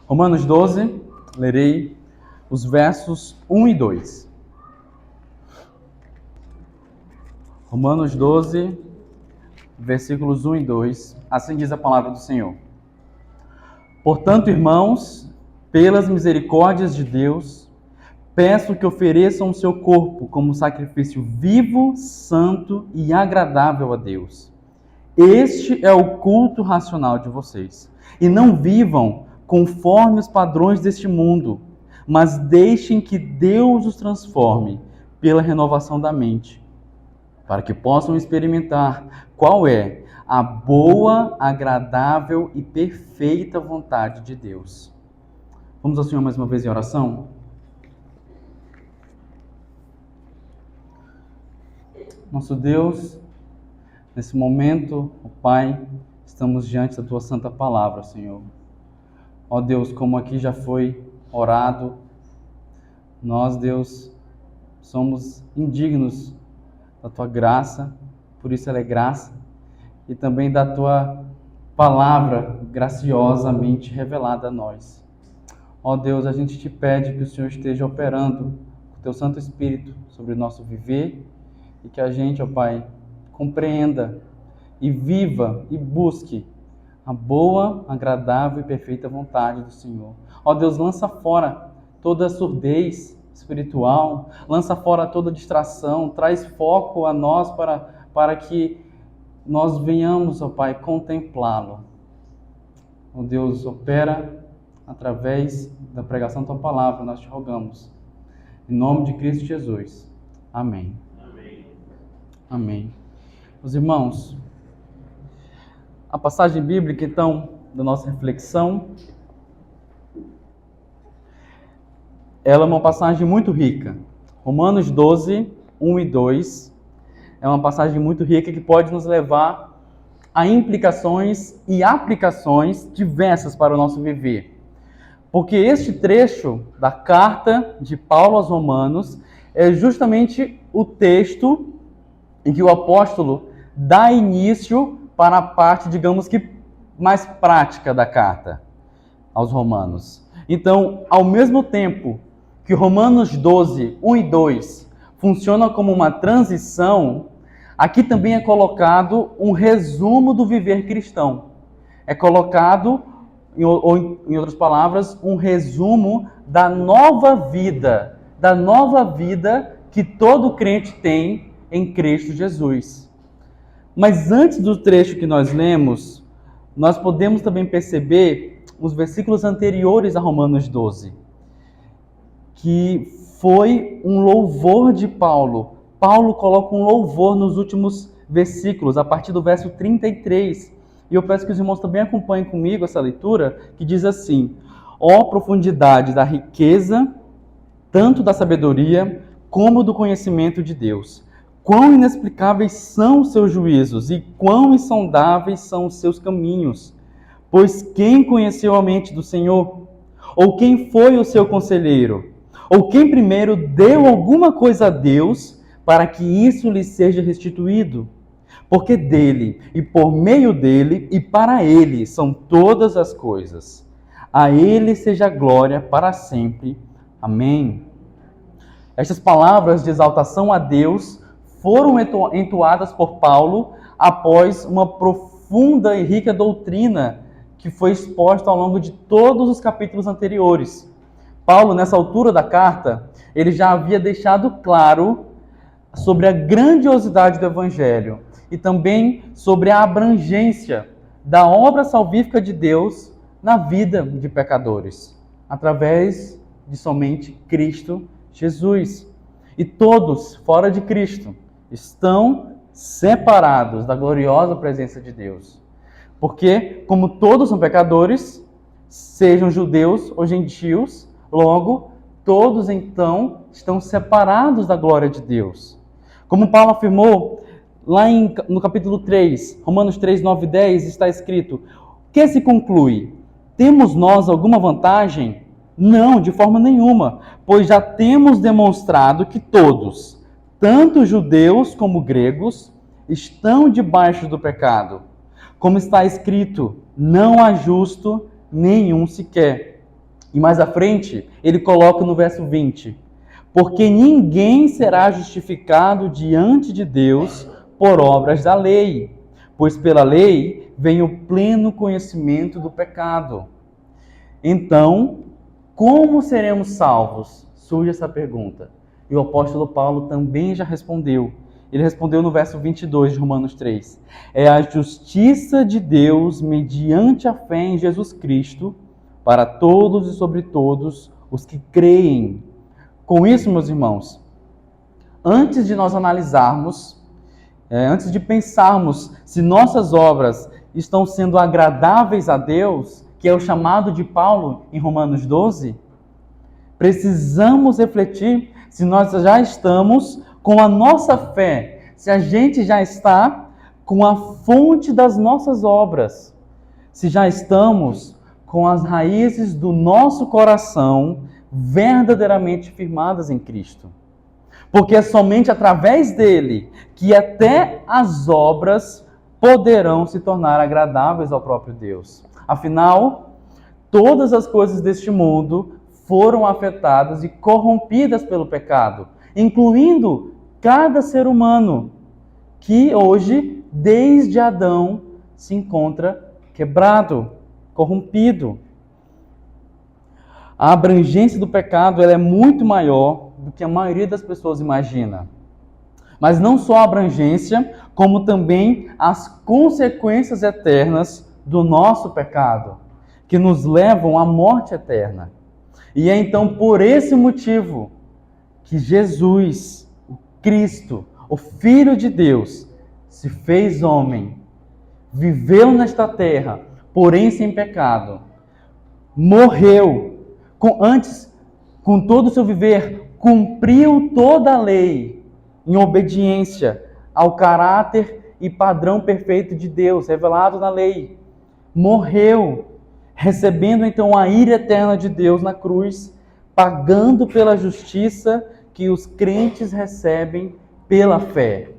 Romanos 12, lerei os versos 1 e 2. Romanos 12, versículos 1 e 2. Assim diz a palavra do Senhor. Portanto, irmãos, pelas misericórdias de Deus, peço que ofereçam o seu corpo como sacrifício vivo, santo e agradável a Deus. Este é o culto racional de vocês. E não vivam conforme os padrões deste mundo, mas deixem que Deus os transforme pela renovação da mente, para que possam experimentar qual é a boa, agradável e perfeita vontade de Deus. Vamos ao Senhor mais uma vez em oração? Nosso Deus, nesse momento, ó Pai, estamos diante da Tua Santa Palavra, Senhor. Ó Deus, como aqui já foi orado, nós, Deus, somos indignos da Tua graça, por isso ela é graça, e também da Tua Palavra graciosamente revelada a nós. Ó Deus, a gente te pede que o Senhor esteja operando com o Teu Santo Espírito sobre o nosso viver, e que a gente, ó Pai, compreenda e viva e busque a boa, agradável e perfeita vontade do Senhor. Ó Deus, lança fora toda surdez espiritual, lança fora toda distração, traz foco a nós para que nós venhamos, ó Pai, contemplá-lo. Ó Deus, opera através da pregação da Tua Palavra, nós te rogamos. Em nome de Cristo Jesus. Amém. Amém. Meus irmãos, a passagem bíblica, então, da nossa reflexão, ela é uma passagem muito rica. Romanos 12, 1 e 2, é uma passagem muito rica que pode nos levar a implicações e aplicações diversas para o nosso viver. Porque este trecho da carta de Paulo aos Romanos é justamente o texto em que o apóstolo dá início para a parte, digamos que, mais prática da carta aos Romanos. Então, ao mesmo tempo que Romanos 12, 1 e 2 funciona como uma transição, aqui também é colocado um resumo do viver cristão. É colocado, ou em outras palavras, um resumo da nova vida que todo crente tem em Cristo Jesus. Mas antes do trecho que nós lemos, nós podemos também perceber os versículos anteriores a Romanos 12, que foi um louvor de Paulo. Paulo coloca um louvor nos últimos versículos, a partir do verso 33. E eu peço que os irmãos também acompanhem comigo essa leitura, que diz assim: ó profundidade da riqueza, tanto da sabedoria como do conhecimento de Deus. Quão inexplicáveis são os seus juízos e quão insondáveis são os seus caminhos. Pois quem conheceu a mente do Senhor? Ou quem foi o seu conselheiro? Ou quem primeiro deu alguma coisa a Deus para que isso lhe seja restituído? Porque dele, e por meio dele, e para ele são todas as coisas. A ele seja a glória para sempre. Amém. Estas palavras de exaltação a Deus foram entoadas por Paulo após uma profunda e rica doutrina que foi exposta ao longo de todos os capítulos anteriores. Paulo, nessa altura da carta, ele já havia deixado claro sobre a grandiosidade do Evangelho e também sobre a abrangência da obra salvífica de Deus na vida de pecadores, através de somente Cristo Jesus. E todos, fora de Cristo, estão separados da gloriosa presença de Deus. Porque, como todos são pecadores, sejam judeus ou gentios, logo, todos então estão separados da glória de Deus. Como Paulo afirmou, lá no capítulo 3, Romanos 3, 9 e 10, está escrito: que se conclui? Temos nós alguma vantagem? Não, de forma nenhuma, pois já temos demonstrado que todos, tanto judeus como gregos, estão debaixo do pecado. Como está escrito, não há justo nenhum sequer. E mais à frente, ele coloca no verso 20: porque ninguém será justificado diante de Deus por obras da lei, pois pela lei vem o pleno conhecimento do pecado. Então, como seremos salvos? Surge essa pergunta. E o apóstolo Paulo também já respondeu. Ele respondeu no verso 22 de Romanos 3. É a justiça de Deus mediante a fé em Jesus Cristo para todos e sobre todos os que creem. Com isso, meus irmãos, antes de nós analisarmos, antes de pensarmos se nossas obras estão sendo agradáveis a Deus, que é o chamado de Paulo em Romanos 12, precisamos refletir se nós já estamos com a nossa fé, se a gente já está com a fonte das nossas obras, se já estamos com as raízes do nosso coração verdadeiramente firmadas em Cristo. Porque é somente através dele que até as obras poderão se tornar agradáveis ao próprio Deus. Afinal, todas as coisas deste mundo foram afetadas e corrompidas pelo pecado, incluindo cada ser humano que hoje, desde Adão, se encontra quebrado, corrompido. A abrangência do pecado ela é muito maior do que a maioria das pessoas imagina. Mas não só a abrangência, como também as consequências eternas do nosso pecado, que nos levam à morte eterna. E é então por esse motivo que Jesus, o Cristo, o Filho de Deus, se fez homem, viveu nesta terra, porém sem pecado, morreu, com todo o seu viver, cumpriu toda a lei em obediência ao caráter e padrão perfeito de Deus, revelado na lei. Morreu, recebendo então a ira eterna de Deus na cruz, pagando pela justiça que os crentes recebem pela fé.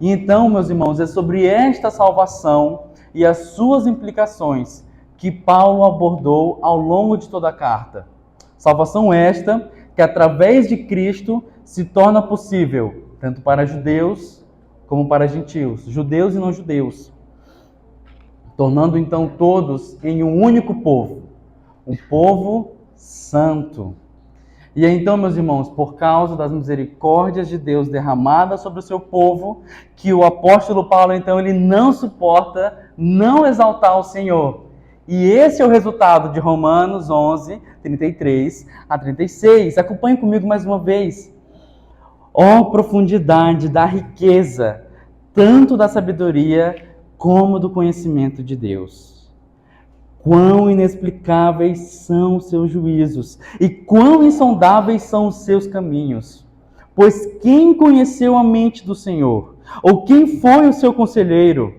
E então, meus irmãos, é sobre esta salvação e as suas implicações que Paulo abordou ao longo de toda a carta. Salvação esta que, através de Cristo, se torna possível, tanto para judeus como para gentios, judeus e não judeus, tornando então todos em um único povo, um povo santo. E então, meus irmãos, por causa das misericórdias de Deus derramadas sobre o seu povo, que o apóstolo Paulo, então, ele não suporta não exaltar o Senhor. E esse é o resultado de Romanos 11, 33 a 36. Acompanhe comigo mais uma vez. Ó profundidade da riqueza, tanto da sabedoria como do conhecimento de Deus. Quão inexplicáveis são os seus juízos e quão insondáveis são os seus caminhos. Pois quem conheceu a mente do Senhor? Ou quem foi o seu conselheiro?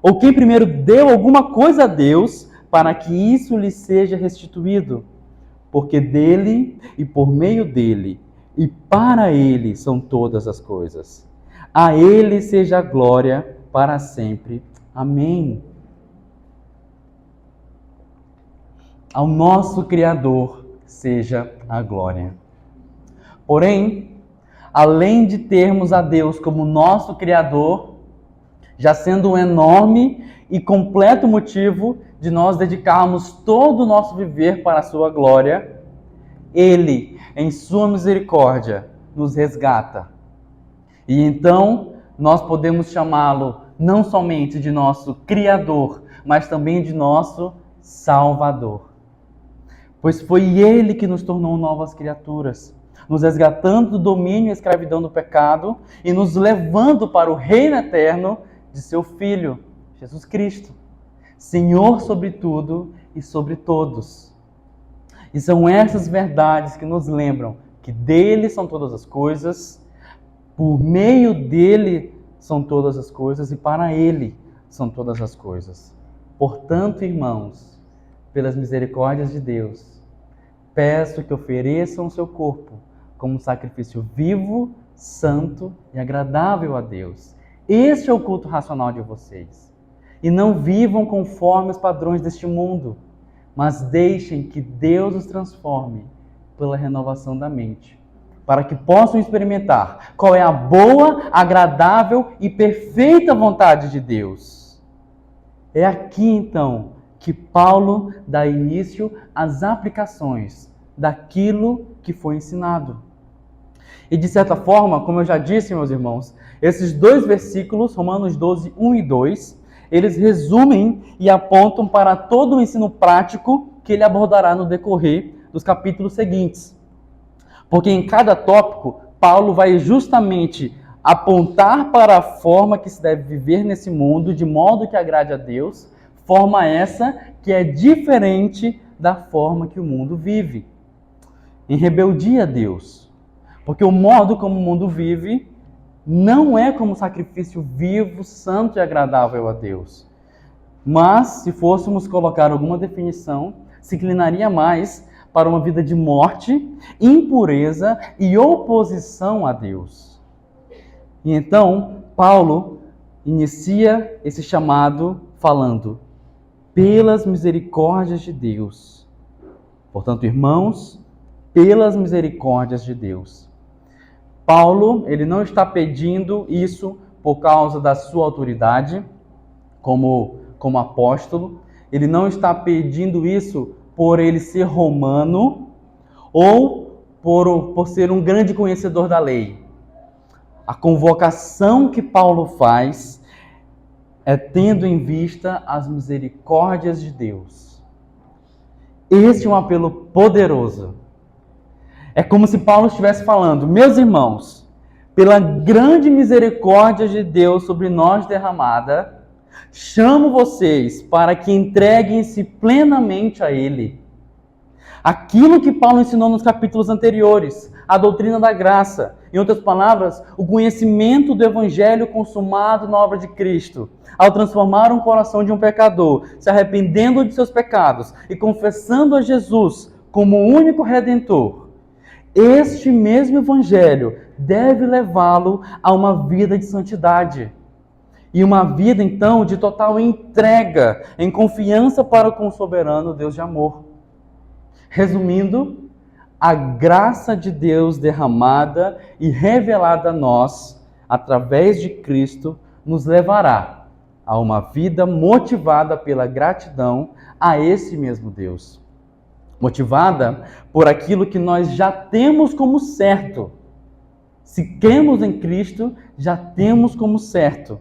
Ou quem primeiro deu alguma coisa a Deus para que isso lhe seja restituído? Porque dele e por meio dele e para ele são todas as coisas. A ele seja a glória para sempre. Amém. Ao nosso Criador seja a glória. Porém, além de termos a Deus como nosso Criador, já sendo um enorme e completo motivo de nós dedicarmos todo o nosso viver para a sua glória, Ele, em sua misericórdia, nos resgata. E então, nós podemos chamá-lo não somente de nosso Criador, mas também de nosso Salvador. Pois foi Ele que nos tornou novas criaturas, nos resgatando do domínio e escravidão do pecado e nos levando para o reino eterno de seu Filho, Jesus Cristo, Senhor sobre tudo e sobre todos. E são essas verdades que nos lembram que dele são todas as coisas, por meio dele são todas as coisas e para ele são todas as coisas. Portanto, irmãos, pelas misericórdias de Deus, peço que ofereçam o seu corpo como um sacrifício vivo, santo e agradável a Deus. Este é o culto racional de vocês. E não vivam conforme os padrões deste mundo, mas deixem que Deus os transforme pela renovação da mente, para que possam experimentar qual é a boa, agradável e perfeita vontade de Deus. É aqui, então, que Paulo dá início às aplicações daquilo que foi ensinado. E, de certa forma, como eu já disse, meus irmãos, esses dois versículos, Romanos 12, 1 e 2, eles resumem e apontam para todo o ensino prático que ele abordará no decorrer dos capítulos seguintes. Porque em cada tópico, Paulo vai justamente apontar para a forma que se deve viver nesse mundo, de modo que agrade a Deus, forma essa que é diferente da forma que o mundo vive, em rebeldia a Deus. Porque o modo como o mundo vive não é como sacrifício vivo, santo e agradável a Deus. Mas, se fôssemos colocar alguma definição, se inclinaria mais para uma vida de morte, impureza e oposição a Deus. E então, Paulo inicia esse chamado falando: pelas misericórdias de Deus. Portanto, irmãos, pelas misericórdias de Deus. Paulo, ele não está pedindo isso por causa da sua autoridade como apóstolo. Ele não está pedindo isso por ele ser romano ou por ser um grande conhecedor da lei. A convocação que Paulo faz é tendo em vista as misericórdias de Deus. Este é um apelo poderoso. É como se Paulo estivesse falando: meus irmãos, pela grande misericórdia de Deus sobre nós derramada, chamo vocês para que entreguem-se plenamente a Ele. Aquilo que Paulo ensinou nos capítulos anteriores, a doutrina da graça, em outras palavras, o conhecimento do Evangelho consumado na obra de Cristo, ao transformar um coração de um pecador, se arrependendo de seus pecados e confessando a Jesus como o único Redentor. Este mesmo Evangelho deve levá-lo a uma vida de santidade. E uma vida, então, de total entrega, em confiança para com o soberano Deus de amor. Resumindo, a graça de Deus derramada e revelada a nós, através de Cristo, nos levará a uma vida motivada pela gratidão a esse mesmo Deus. Motivada por aquilo que nós já temos como certo. Se cremos em Cristo, já temos como certo.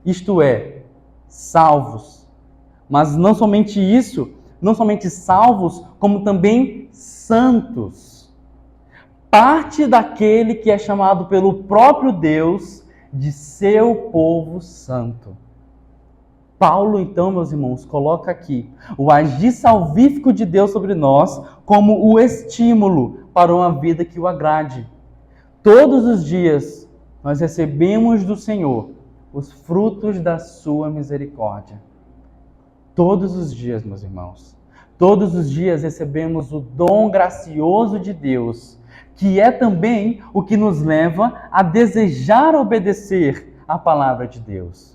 Isto é, salvos. Mas não somente isso, não somente salvos, como também santos. Parte daquele que é chamado pelo próprio Deus de seu povo santo. Paulo, então, meus irmãos, coloca aqui o agir salvífico de Deus sobre nós como o estímulo para uma vida que o agrade. Todos os dias nós recebemos do Senhor os frutos da sua misericórdia. Todos os dias, meus irmãos. Todos os dias recebemos o dom gracioso de Deus, que é também o que nos leva a desejar obedecer à palavra de Deus.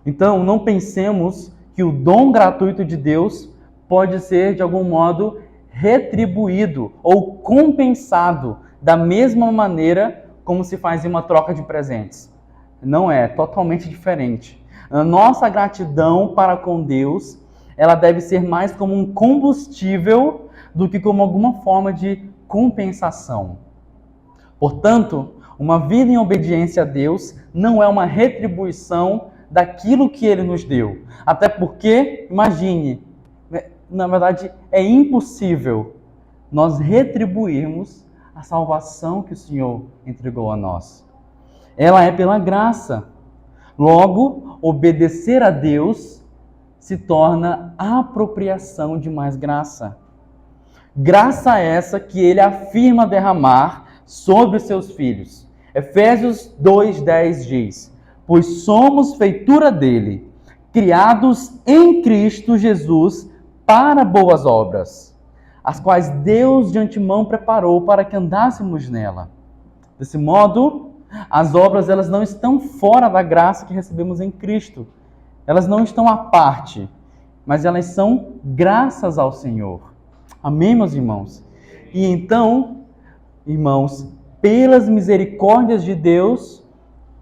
Então, não pensemos que o dom gratuito de Deus pode ser, de algum modo, retribuído ou compensado da mesma maneira como se faz em uma troca de presentes. Não é, totalmente diferente. A nossa gratidão para com Deus, ela deve ser mais como um combustível do que como alguma forma de compensação. Portanto, uma vida em obediência a Deus não é uma retribuição daquilo que Ele nos deu. Até porque, imagine, na verdade é impossível nós retribuirmos a salvação que o Senhor entregou a nós. Ela é pela graça. Logo, obedecer a Deus se torna apropriação de mais graça. Graça essa que Ele afirma derramar sobre os seus filhos. Efésios 2:10 diz: pois somos feitura dele, criados em Cristo Jesus para boas obras, as quais Deus de antemão preparou para que andássemos nela. Desse modo, as obras elas não estão fora da graça que recebemos em Cristo. Elas não estão à parte. mas elas são graças ao Senhor. Amém, meus irmãos? E então, irmãos, pelas misericórdias de Deus,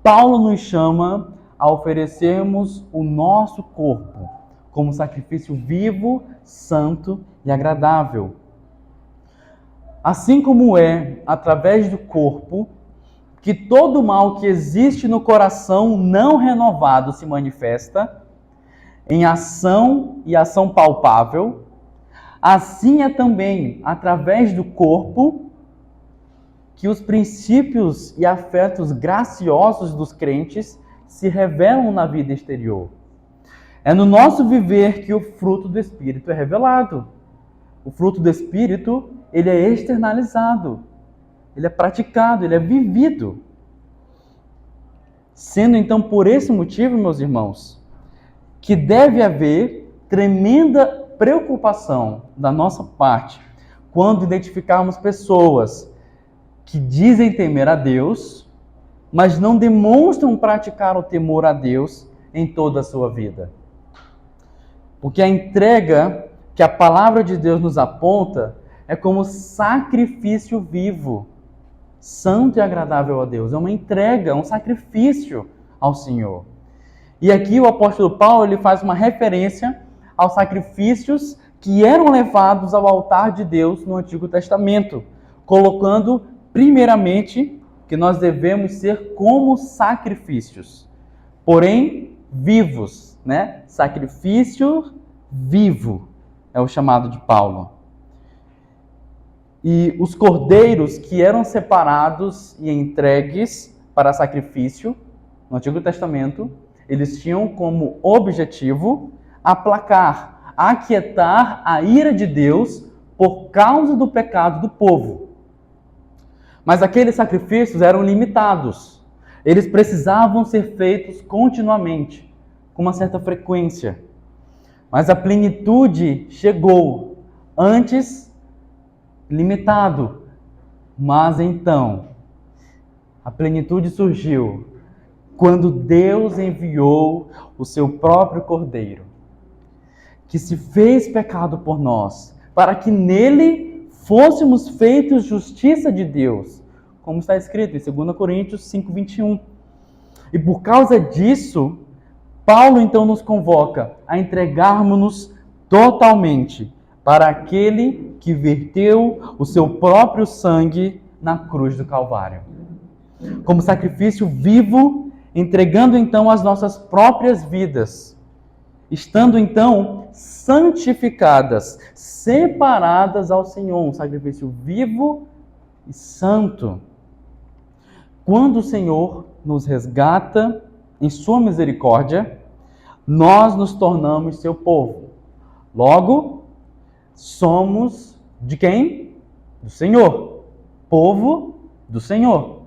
Paulo nos chama a oferecermos o nosso corpo como sacrifício vivo, santo e agradável. Assim como é através do corpo que todo mal que existe no coração não renovado se manifesta em ação e ação palpável, assim é também através do corpo que os princípios e afetos graciosos dos crentes se revelam na vida exterior. É no nosso viver que o fruto do Espírito é revelado. O fruto do Espírito, ele é externalizado, ele é praticado, ele é vivido. Sendo então por esse motivo, meus irmãos, que deve haver tremenda preocupação da nossa parte quando identificarmos pessoas que dizem temer a Deus, mas não demonstram praticar o temor a Deus em toda a sua vida. Porque a entrega que a palavra de Deus nos aponta é como sacrifício vivo, santo e agradável a Deus. É uma entrega, um sacrifício ao Senhor. E aqui o apóstolo Paulo ele faz uma referência aos sacrifícios que eram levados ao altar de Deus no Antigo Testamento, colocando primeiramente que nós devemos ser como sacrifícios, porém vivos, né? Sacrifício vivo é o chamado de Paulo. E os cordeiros que eram separados e entregues para sacrifício no Antigo Testamento, eles tinham como objetivo aplacar, aquietar a ira de Deus por causa do pecado do povo. Mas aqueles sacrifícios eram limitados. Eles precisavam ser feitos continuamente, com uma certa frequência. Mas a plenitude chegou, antes limitado. Mas então, a plenitude surgiu quando Deus enviou o seu próprio Cordeiro, que se fez pecado por nós, para que nele fôssemos feitos justiça de Deus, como está escrito em 2 Coríntios 5:21. E por causa disso, Paulo então nos convoca a entregarmos-nos totalmente para aquele que verteu o seu próprio sangue na cruz do Calvário. Como sacrifício vivo, entregando então as nossas próprias vidas, estando então santificadas, separadas ao Senhor, um sacrifício vivo e santo. Quando o Senhor nos resgata em sua misericórdia, nós nos tornamos seu povo. Logo, somos de quem? Do Senhor. Povo do Senhor.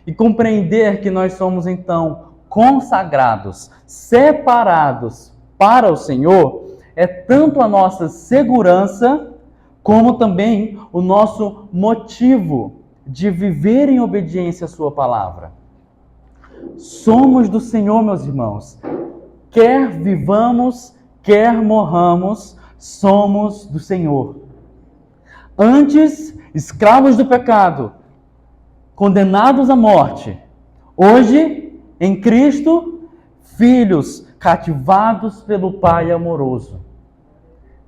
E compreender que nós somos então consagrados, separados para o Senhor, é tanto a nossa segurança, como também o nosso motivo de viver em obediência à sua palavra. Somos do Senhor, meus irmãos. Quer vivamos, quer morramos, somos do Senhor. Antes, escravos do pecado, condenados à morte. Hoje, em Cristo, filhos cativados pelo Pai amoroso.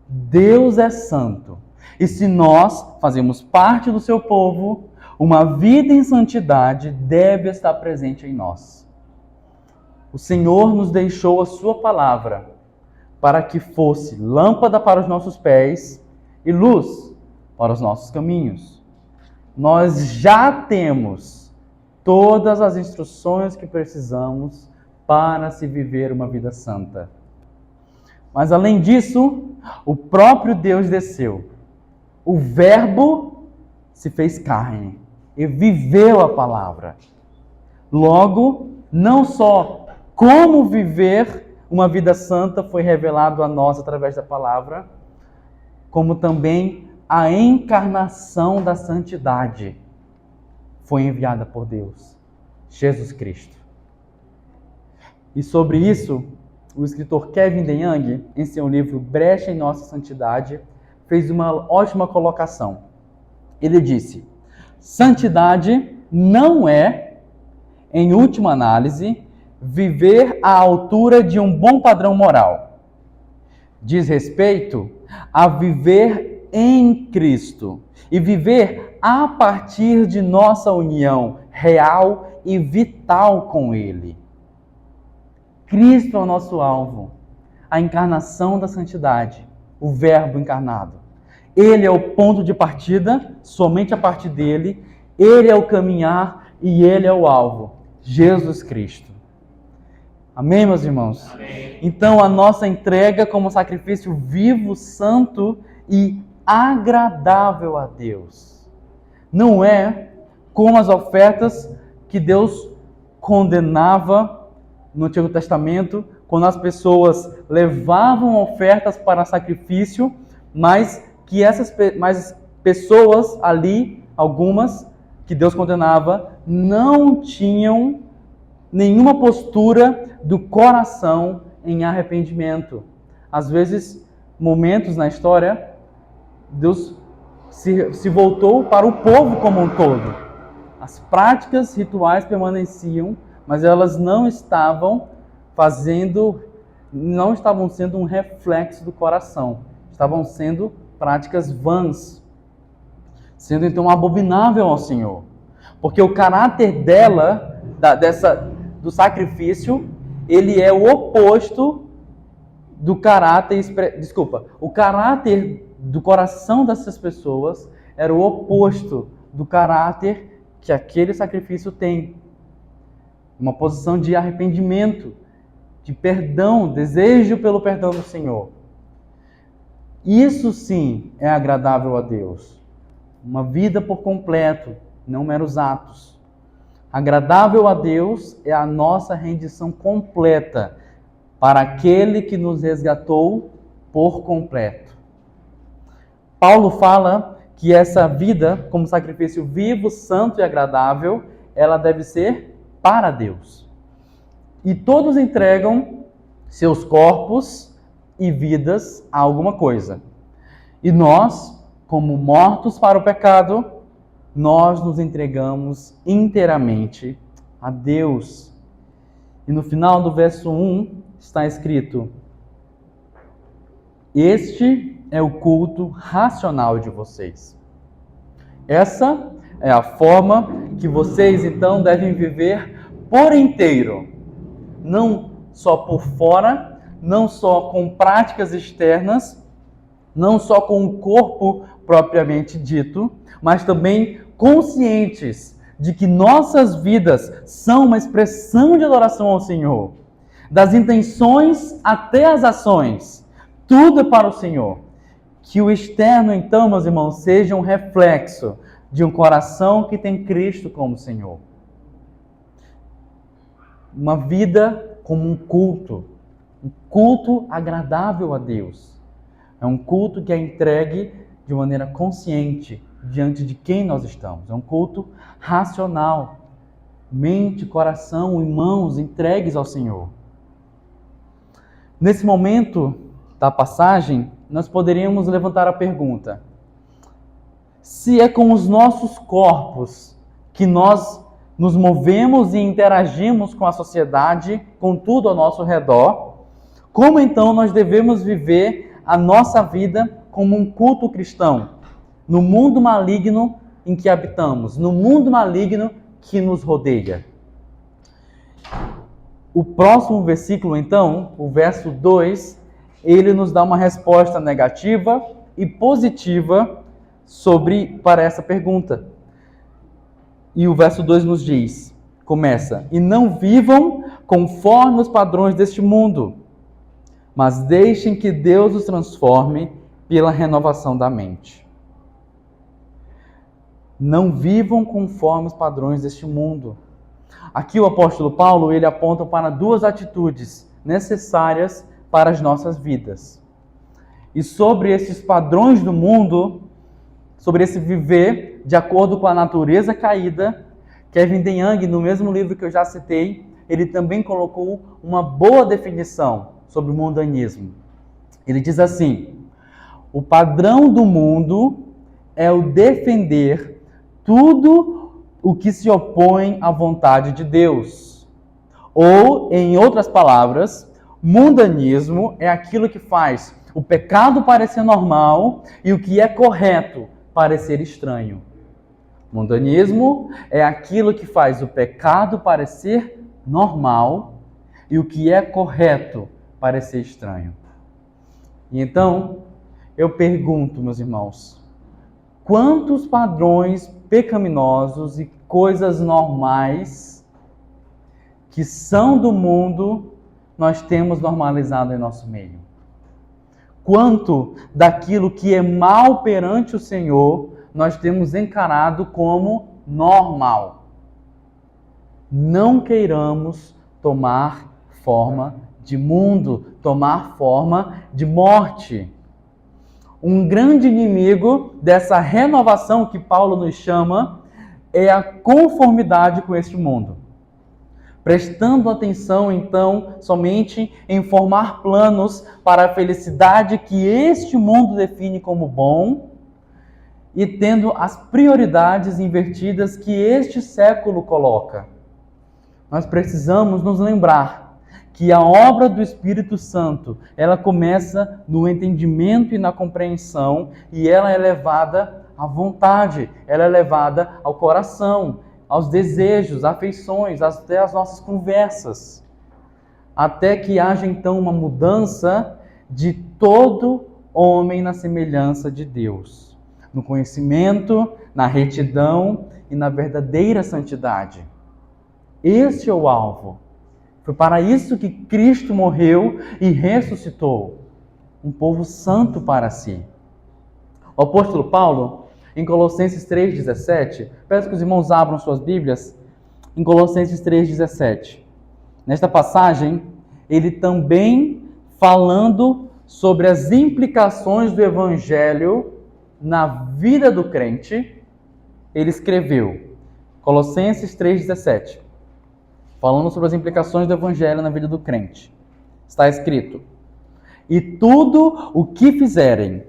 Deus é santo. E se nós fazemos parte do seu povo, uma vida em santidade deve estar presente em nós. O Senhor nos deixou a sua palavra para que fosse lâmpada para os nossos pés e luz para os nossos caminhos. Nós já temos todas as instruções que precisamos para se viver uma vida santa. Mas além disso, o próprio Deus desceu. O Verbo se fez carne e viveu a palavra. Logo, não só como viver uma vida santa foi revelado a nós através da palavra, como também a encarnação da santidade foi enviada por Deus, Jesus Cristo. E sobre isso, o escritor Kevin DeYoung, em seu livro Brecha em Nossa Santidade, fez uma ótima colocação. Ele disse: santidade não é, em última análise, viver à altura de um bom padrão moral. Diz respeito a viver em Cristo e viver a partir de nossa união real e vital com Ele. Cristo é o nosso alvo, a encarnação da santidade, o Verbo encarnado. Ele é o ponto de partida, somente a partir dele, ele é o caminhar e ele é o alvo, Jesus Cristo. Amém, meus irmãos? Amém. Então, a nossa entrega como sacrifício vivo, santo e agradável a Deus. Não é como as ofertas que Deus condenava no Antigo Testamento, quando as pessoas levavam ofertas para sacrifício, mas que essas pessoas ali, algumas que Deus condenava, não tinham nenhuma postura do coração em arrependimento. Às vezes, momentos na história, Deus se voltou para o povo como um todo. As práticas rituais permaneciam, mas elas não estavam sendo um reflexo do coração. Estavam sendo práticas vãs, sendo então abominável ao Senhor. Porque o caráter do sacrifício, ele é o oposto do caráter, o caráter do coração dessas pessoas era o oposto do caráter que aquele sacrifício tem. Uma posição de arrependimento, de perdão, desejo pelo perdão do Senhor. Isso sim é agradável a Deus. Uma vida por completo, não meros atos. Agradável a Deus é a nossa rendição completa para aquele que nos resgatou por completo. Paulo fala que essa vida, como sacrifício vivo, santo e agradável, ela deve ser para Deus. E todos entregam seus corpos e vidas a alguma coisa. E nós, como mortos para o pecado, nós nos entregamos inteiramente a Deus. E no final do verso 1 está escrito: este é o culto racional de vocês. Essa é a forma que vocês então devem viver por inteiro. Não só por fora, não só com práticas externas, não só com o corpo propriamente dito, mas também conscientes de que nossas vidas são uma expressão de adoração ao Senhor. Das intenções até as ações, tudo é para o Senhor. Que o externo, então, meus irmãos, seja um reflexo de um coração que tem Cristo como Senhor. Uma vida como um culto agradável a Deus. É um culto que é entregue de maneira consciente diante de quem nós estamos. É um culto racional. Mente, coração e mãos entregues ao Senhor. Nesse momento da passagem, nós poderíamos levantar a pergunta: se é com os nossos corpos que nós nos movemos e interagimos com a sociedade, com tudo ao nosso redor, como então nós devemos viver a nossa vida como um culto cristão, no mundo maligno em que habitamos, no mundo maligno que nos rodeia? O próximo versículo, então, o verso 2, ele nos dá uma resposta negativa e positiva para essa pergunta. E o verso 2 nos diz, começa: e não vivam conforme os padrões deste mundo, mas deixem que Deus os transforme pela renovação da mente. Não vivam conforme os padrões deste mundo. Aqui o apóstolo Paulo, ele aponta para duas atitudes necessárias para as nossas vidas. E sobre esses padrões do mundo, sobre esse viver de acordo com a natureza caída, Kevin DeYoung, no mesmo livro que eu já citei, ele também colocou uma boa definição. sobre o mundanismo. Ele diz assim: o padrão do mundo é o defender tudo o que se opõe à vontade de Deus. Ou, em outras palavras, mundanismo é aquilo que faz o pecado parecer normal e o que é correto parecer estranho. Mundanismo é aquilo que faz o pecado parecer normal e o que é correto parecer estranho. E então, eu pergunto, meus irmãos, quantos padrões pecaminosos e coisas normais que são do mundo nós temos normalizado em nosso meio? Quanto daquilo que é mal perante o Senhor nós temos encarado como normal? Não queiramos tomar forma de mundo, tomar forma de morte. Um grande inimigo dessa renovação que Paulo nos chama é a conformidade com este mundo. Prestando atenção, então, somente em formar planos para a felicidade que este mundo define como bom e tendo as prioridades invertidas que este século coloca. Nós precisamos nos lembrar que a obra do Espírito Santo, ela começa no entendimento e na compreensão, e ela é levada à vontade, ela é levada ao coração, aos desejos, afeições, até as nossas conversas, até que haja então uma mudança de todo homem na semelhança de Deus, no conhecimento, na retidão e na verdadeira santidade. Este é o alvo. Foi para isso que Cristo morreu e ressuscitou, um povo santo para si. O apóstolo Paulo, em Colossenses 3,17, peço que os irmãos abram suas Bíblias, em Colossenses 3,17. Nesta passagem, ele também falando sobre as implicações do Evangelho na vida do crente, ele escreveu, Colossenses 3,17, falando sobre as implicações do Evangelho na vida do crente. Está escrito: e tudo o que fizerem,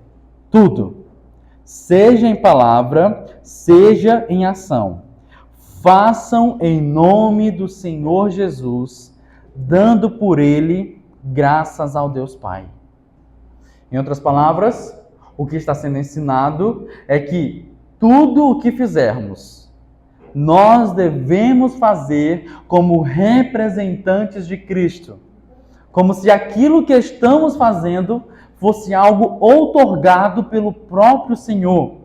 tudo, seja em palavra, seja em ação, façam em nome do Senhor Jesus, dando por ele graças ao Deus Pai. Em outras palavras, o que está sendo ensinado é que tudo o que fizermos, nós devemos fazer como representantes de Cristo, como se aquilo que estamos fazendo fosse algo outorgado pelo próprio Senhor,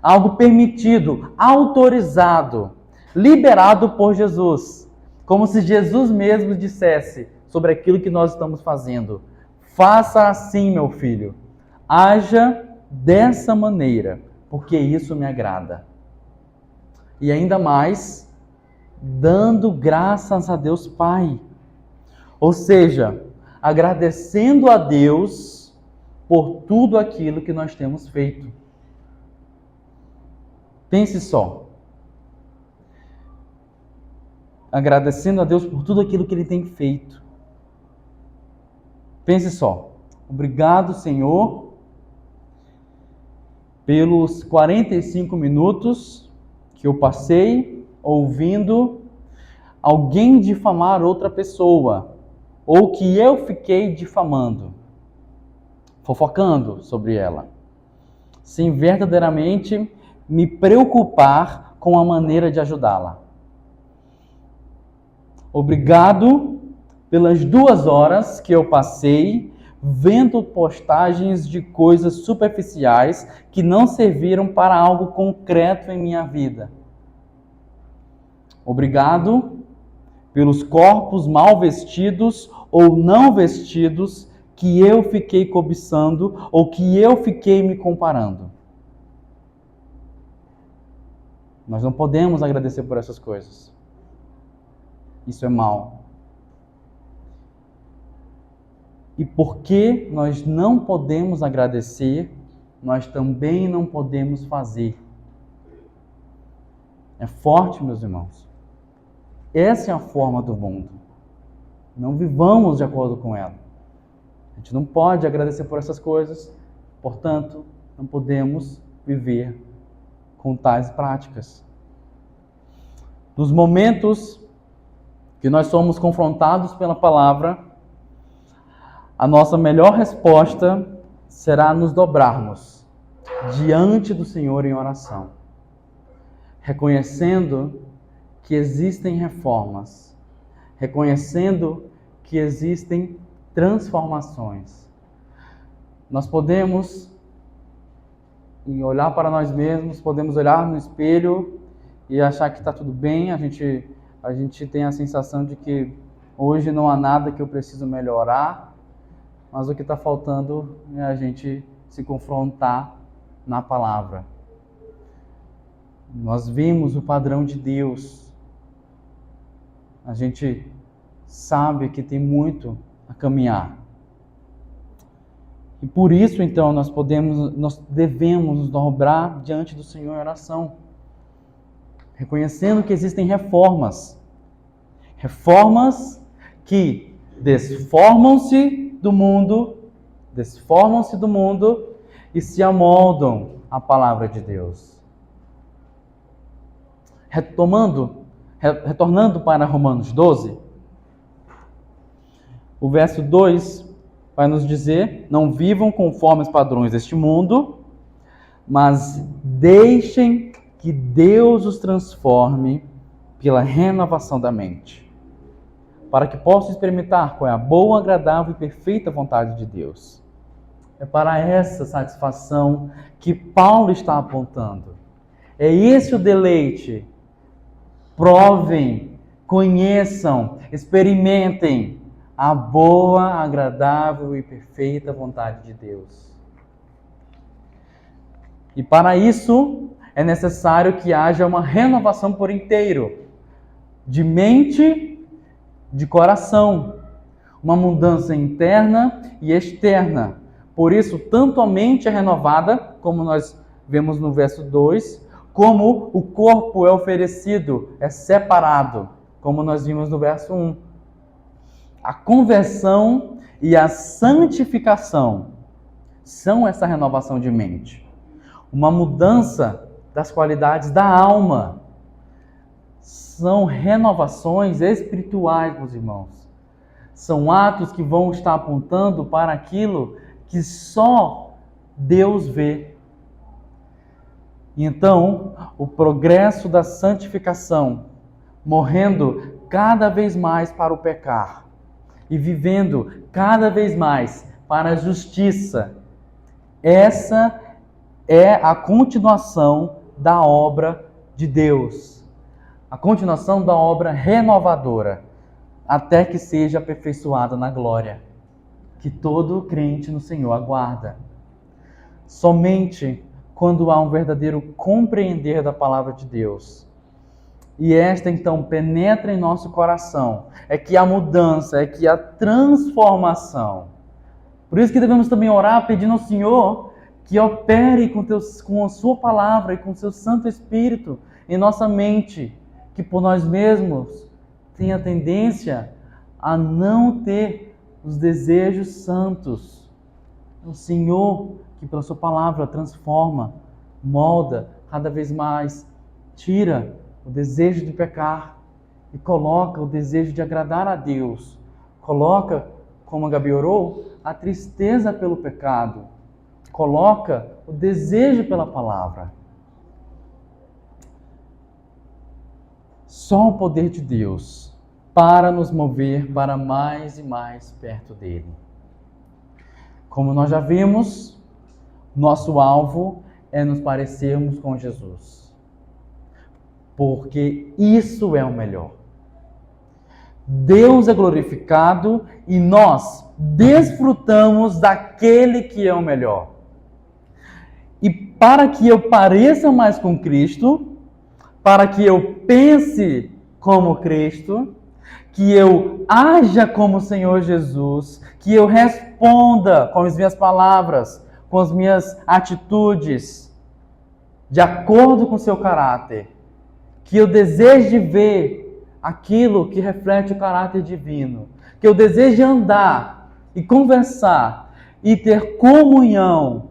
algo permitido, autorizado, liberado por Jesus, como se Jesus mesmo dissesse sobre aquilo que nós estamos fazendo: faça assim, meu filho, haja dessa maneira, porque isso me agrada. E ainda mais, dando graças a Deus Pai. Ou seja, agradecendo a Deus por tudo aquilo que nós temos feito. Pense só. Agradecendo a Deus por tudo aquilo que Ele tem feito. Pense só. Obrigado, Senhor, pelos 45 minutos que eu passei ouvindo alguém difamar outra pessoa, ou que eu fiquei difamando, fofocando sobre ela, sem verdadeiramente me preocupar com a maneira de ajudá-la. Obrigado pelas 2 horas que eu passei vendo postagens de coisas superficiais que não serviram para algo concreto em minha vida. Obrigado pelos corpos mal vestidos ou não vestidos que eu fiquei cobiçando ou que eu fiquei me comparando. Nós não podemos agradecer por essas coisas. Isso é mal. E porque nós não podemos agradecer, nós também não podemos fazer. É forte, meus irmãos. Essa é a forma do mundo. Não vivamos de acordo com ela. A gente não pode agradecer por essas coisas, portanto, não podemos viver com tais práticas. Nos momentos que nós somos confrontados pela palavra, a nossa melhor resposta será nos dobrarmos diante do Senhor em oração, reconhecendo que existem reformas, reconhecendo que existem transformações. Nós podemos olhar para nós mesmos, podemos olhar no espelho e achar que está tudo bem, a gente tem a sensação de que hoje não há nada que eu preciso melhorar, mas o que está faltando é a gente se confrontar na palavra. Nós vimos o padrão de Deus. A gente sabe que tem muito a caminhar. E por isso, então, nós devemos nos dobrar diante do Senhor em oração, reconhecendo que existem reformas que desformam-se do mundo e se amoldam à palavra de Deus. Retornando para Romanos 12, o verso 2 vai nos dizer: não vivam conforme os padrões deste mundo, mas deixem que Deus os transforme pela renovação da mente, para que possam experimentar qual é a boa, agradável e perfeita vontade de Deus. É para essa satisfação que Paulo está apontando. É esse o deleite. Provem, conheçam, experimentem a boa, agradável e perfeita vontade de Deus. E para isso é necessário que haja uma renovação por inteiro, de mente, de coração, uma mudança interna e externa. Por isso, tanto a mente é renovada, como nós vemos no verso 2, como o corpo é oferecido, é separado, como nós vimos no verso 1. A conversão e a santificação são essa renovação de mente. Uma mudança das qualidades da alma. São renovações espirituais, meus irmãos. São atos que vão estar apontando para aquilo que só Deus vê. Então, o progresso da santificação, morrendo cada vez mais para o pecar e vivendo cada vez mais para a justiça, essa é a continuação da obra de Deus, a continuação da obra renovadora, até que seja aperfeiçoada na glória, que todo crente no Senhor aguarda. Somente quando há um verdadeiro compreender da palavra de Deus, e esta então penetra em nosso coração, é que há mudança, é que há transformação. Por isso que devemos também orar pedindo ao Senhor que opere com a sua palavra e com o seu Santo Espírito em nossa mente, que por nós mesmos tenha tendência a não ter os desejos santos. O Senhor que pela sua palavra transforma, molda cada vez mais, tira o desejo de pecar e coloca o desejo de agradar a Deus. Coloca, como a Gabi orou, a tristeza pelo pecado. Coloca o desejo pela palavra. Só o poder de Deus para nos mover para mais e mais perto dele. Como nós já vimos, nosso alvo é nos parecermos com Jesus. Porque isso é o melhor. Deus é glorificado e nós desfrutamos daquele que é o melhor. E para que eu pareça mais com Cristo, para que eu pense como Cristo, que eu haja como o Senhor Jesus, que eu responda com as minhas palavras, com as minhas atitudes, de acordo com o seu caráter, que eu deseje ver aquilo que reflete o caráter divino, que eu deseje andar e conversar e ter comunhão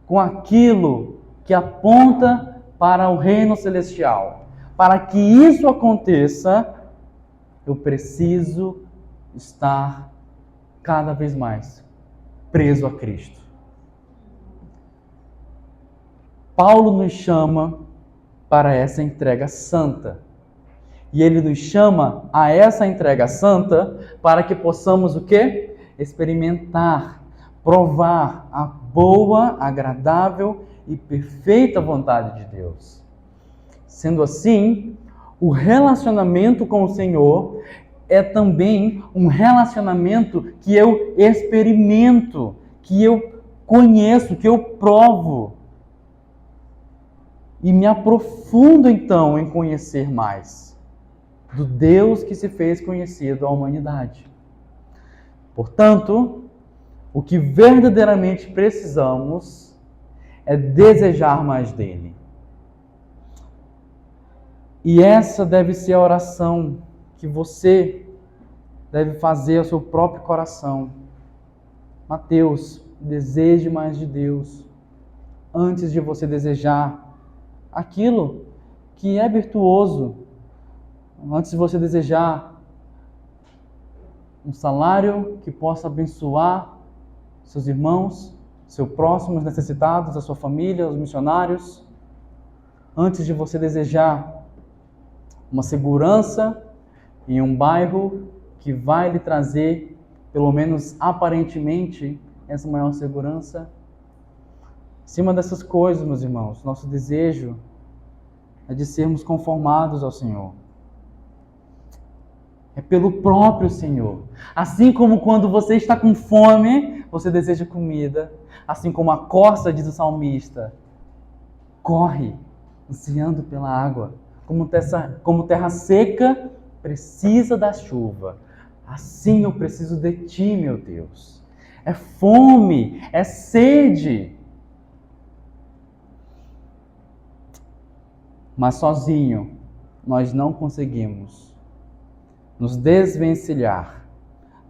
com aquilo que aponta para o reino celestial. Para que isso aconteça, eu preciso estar cada vez mais preso a Cristo. Paulo nos chama para essa entrega santa. E ele nos chama a essa entrega santa para que possamos o quê? Experimentar, provar a boa, agradável e perfeita vontade de Deus. Sendo assim, o relacionamento com o Senhor é também um relacionamento que eu experimento, que eu conheço, que eu provo. E me aprofundo então em conhecer mais do Deus que se fez conhecido à humanidade. Portanto, o que verdadeiramente precisamos é desejar mais dele. E essa deve ser a oração que você deve fazer ao seu próprio coração. Mateus, deseje mais de Deus antes de você desejar aquilo que é virtuoso, antes de você desejar um salário que possa abençoar seus irmãos, seu próximo, os necessitados, a sua família, os missionários, antes de você desejar uma segurança em um bairro que vai lhe trazer, pelo menos aparentemente, essa maior segurança. Acima dessas coisas, meus irmãos, nosso desejo é de sermos conformados ao Senhor. É pelo próprio Senhor. Assim como quando você está com fome, você deseja comida. Assim como a corça, diz o salmista, corre, ansiando pela água. Como terra seca precisa da chuva. Assim eu preciso de ti, meu Deus. É fome, é sede. Mas sozinho nós não conseguimos nos desvencilhar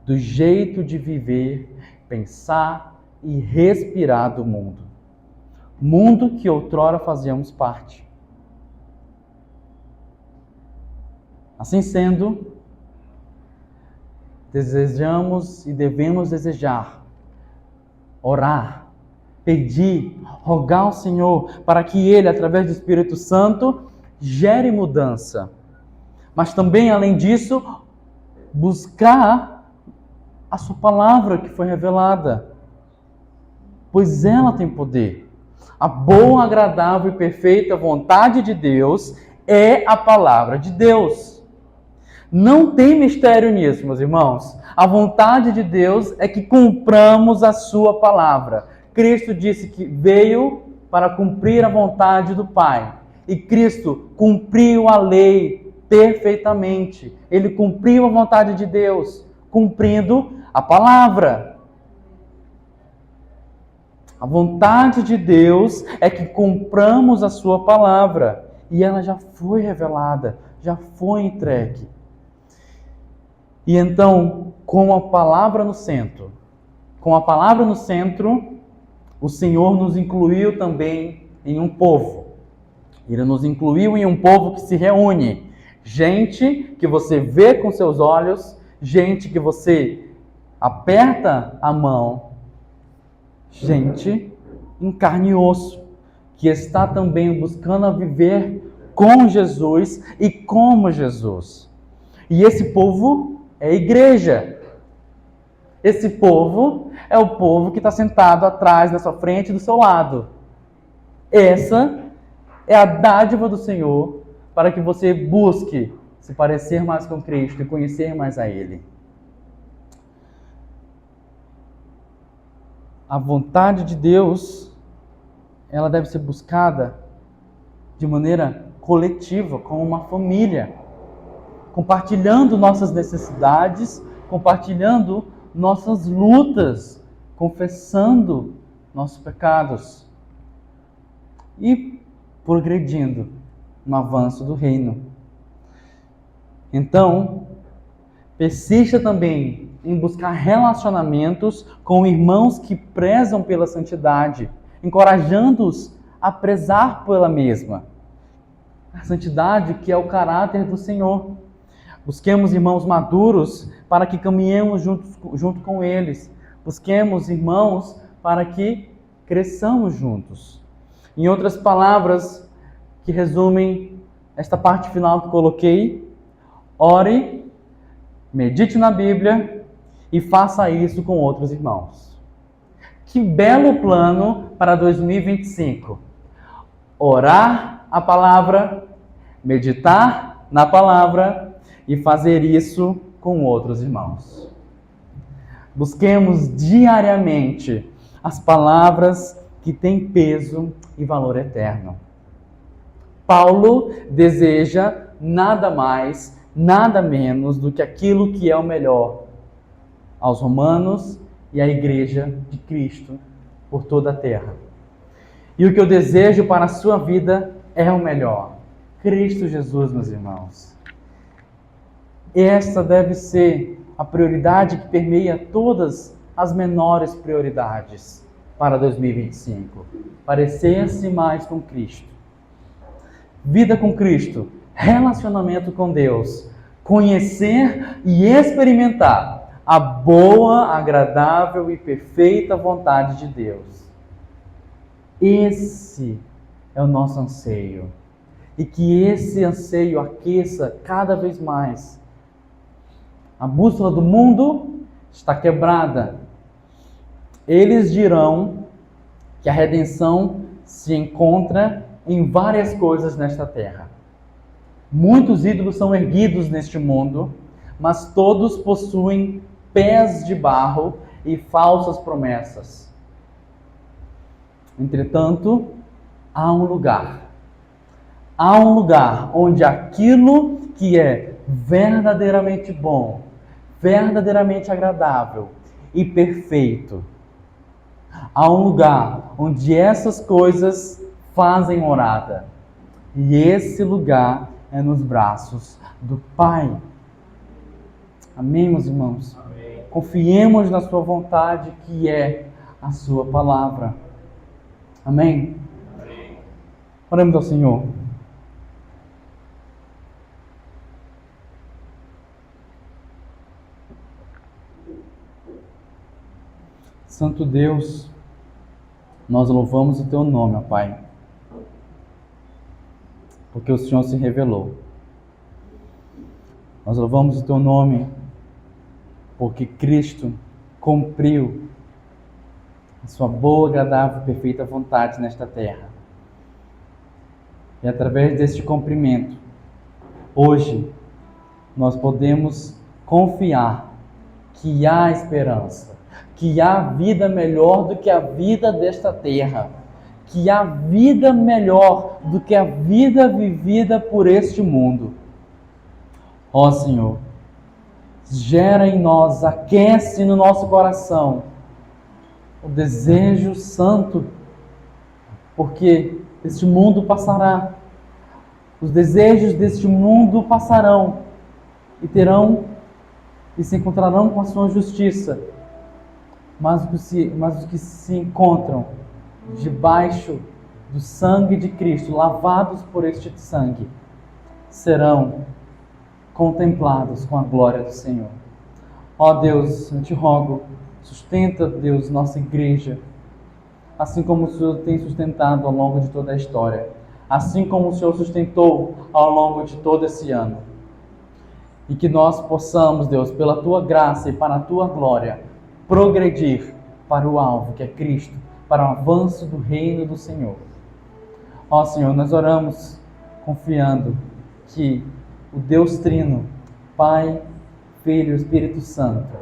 do jeito de viver, pensar e respirar do mundo. Mundo que outrora fazíamos parte. Assim sendo, desejamos e devemos desejar, orar, pedir, rogar ao Senhor para que Ele, através do Espírito Santo, gere mudança. Mas também, além disso, buscar a sua palavra que foi revelada, pois ela tem poder. A boa, agradável e perfeita vontade de Deus é a palavra de Deus. Não tem mistério nisso, meus irmãos. A vontade de Deus é que cumpramos a sua palavra. Cristo disse que veio para cumprir a vontade do Pai. E Cristo cumpriu a lei perfeitamente. Ele cumpriu a vontade de Deus, cumprindo a palavra. A vontade de Deus é que cumpramos a sua palavra. E ela já foi revelada, já foi entregue. E então, com a palavra no centro, o Senhor nos incluiu também em um povo. Ele nos incluiu em um povo que se reúne. Gente que você vê com seus olhos, gente que você aperta a mão, gente em carne e osso, que está também buscando viver com Jesus e como Jesus. E esse povo é a igreja. Esse povo é o povo que está sentado atrás, na sua frente e do seu lado. Essa é a dádiva do Senhor para que você busque se parecer mais com Cristo e conhecer mais a Ele. A vontade de Deus, ela deve ser buscada de maneira coletiva, como uma família, compartilhando nossas necessidades, compartilhando nossas lutas, confessando nossos pecados e progredindo no avanço do reino. Então, persista também em buscar relacionamentos com irmãos que prezam pela santidade, encorajando-os a prezar pela mesma. A santidade que é o caráter do Senhor. Busquemos irmãos maduros para que caminhemos junto com eles. Busquemos irmãos para que cresçamos juntos. Em outras palavras, que resumem esta parte final que coloquei, ore, medite na Bíblia e faça isso com outros irmãos. Que belo plano para 2025. Orar a palavra, meditar na palavra e fazer isso com outros irmãos. Busquemos diariamente as palavras que têm peso e valor eterno. Paulo deseja nada mais, nada menos do que aquilo que é o melhor aos romanos e à igreja de Cristo por toda a terra. E o que eu desejo para a sua vida é o melhor. Cristo Jesus, meus irmãos. Essa deve ser a prioridade que permeia todas as menores prioridades para 2025. Parecer-se mais com Cristo. Vida com Cristo, relacionamento com Deus, conhecer e experimentar a boa, agradável e perfeita vontade de Deus. Esse é o nosso anseio. E que esse anseio aqueça cada vez mais. A bússola do mundo está quebrada. Eles dirão que a redenção se encontra em várias coisas nesta terra. Muitos ídolos são erguidos neste mundo, mas todos possuem pés de barro e falsas promessas. Entretanto, há um lugar onde aquilo que é verdadeiramente bom, verdadeiramente agradável e perfeito, há um lugar onde essas coisas fazem morada. E esse lugar é nos braços do Pai. Amém, meus irmãos? Amém. Confiemos na sua vontade, que é a sua palavra. Amém? Amém. Oremos ao Senhor. Santo Deus, nós louvamos o Teu nome, ó Pai, porque o Senhor se revelou. Nós louvamos o Teu nome porque Cristo cumpriu a Sua boa, agradável e perfeita vontade nesta terra. E através deste cumprimento, hoje, nós podemos confiar que há esperança, que há vida melhor do que a vida desta terra, que há vida melhor do que a vida vivida por este mundo. Ó Senhor, gera em nós, aquece no nosso coração o desejo santo, porque este mundo passará, os desejos deste mundo passarão e se encontrarão com a sua justiça, mas os que se encontram debaixo do sangue de Cristo, lavados por este sangue, serão contemplados com a glória do Senhor. Ó Deus, eu te rogo, sustenta, Deus, nossa igreja, assim como o Senhor tem sustentado ao longo de toda a história, assim como o Senhor sustentou ao longo de todo esse ano. E que nós possamos, Deus, pela Tua graça e para a Tua glória, progredir para o alvo, que é Cristo, para o avanço do reino do Senhor. Ó Senhor, nós oramos confiando que o Deus Trino, Pai, Filho e Espírito Santo,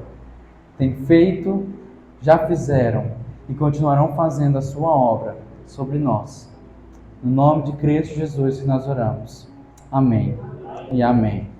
tem feito, já fizeram e continuarão fazendo a sua obra sobre nós. No nome de Cristo Jesus que nós oramos. Amém e amém.